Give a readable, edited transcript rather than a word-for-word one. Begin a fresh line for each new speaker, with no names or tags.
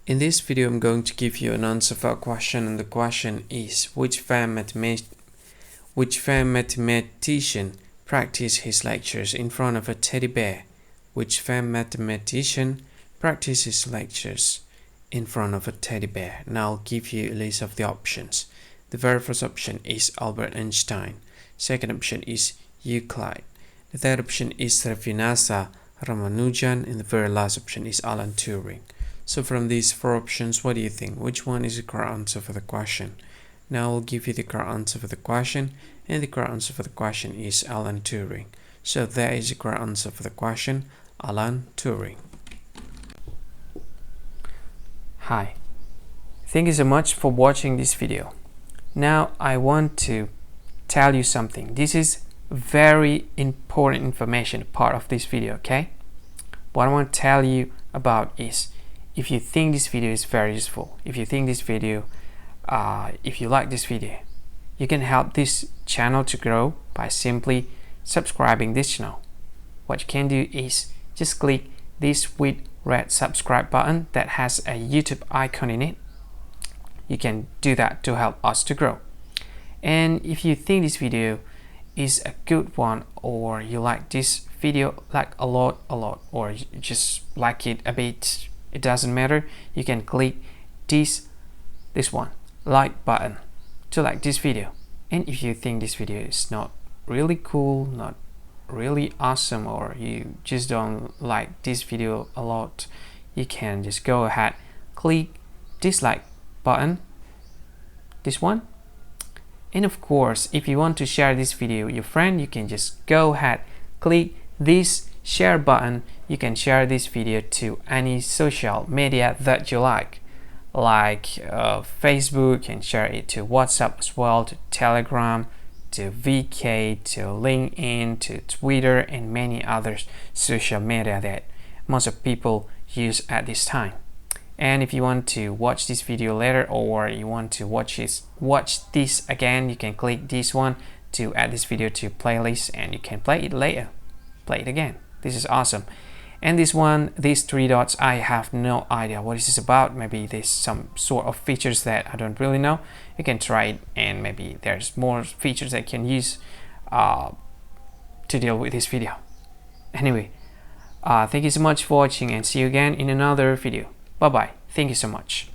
In this video, I'm going to give you an answer for a question, and the question is, which famous mathematician practiced his lectures in front of a teddy bear? Which famous mathematician practiced his lectures in front of a teddy bear? Now I'll give you a list of the options. The very first option is Albert Einstein. Second option is Euclid. The third option is Srinivasa Ramanujan, and the very last option is Alan Turing. So from these four options, what do you think? Which one is the correct answer for the question? Now I'll give you the correct answer for the question, and the correct answer for the question is Alan Turing. So that is the correct answer for the question, Alan Turing. Hi, thank you so much for watching this video. Now I want to tell you something. This is very important information part of this video, okay? What I want to tell you about is, if you think this video is very useful, if you think this video, if you like this video, you can help this channel to grow by simply subscribing this channel. What you can do is just click this with red subscribe button that has a YouTube icon in it. You can do that to help us to grow. And if you think this video is a good one, or you like this video like a lot, or you just like it a bit, it doesn't matter, you can click this one like button to like this video. And if you think this video is not really cool, not really awesome, or you just don't like this video a lot, you can just go ahead, click dislike button, this one. And of course, if you want to share this video with your friend, you can just go ahead, click this share button. You can share this video to any social media that you like Facebook, and share it to WhatsApp as well, to Telegram, to VK, to LinkedIn, to Twitter, and many other social media that most of people use at this time. And if you want to watch this video later, or you want to watch this again, you can click this one to add this video to playlist, and you can play it later, play it again. This is awesome. And this one, these three dots, I have no idea what this is about. Maybe there's some sort of features that I don't really know. You can try it, and maybe there's more features that you can use to deal with this video. Anyway, thank you so much for watching, and see you again in another video. Bye bye. Thank you so much.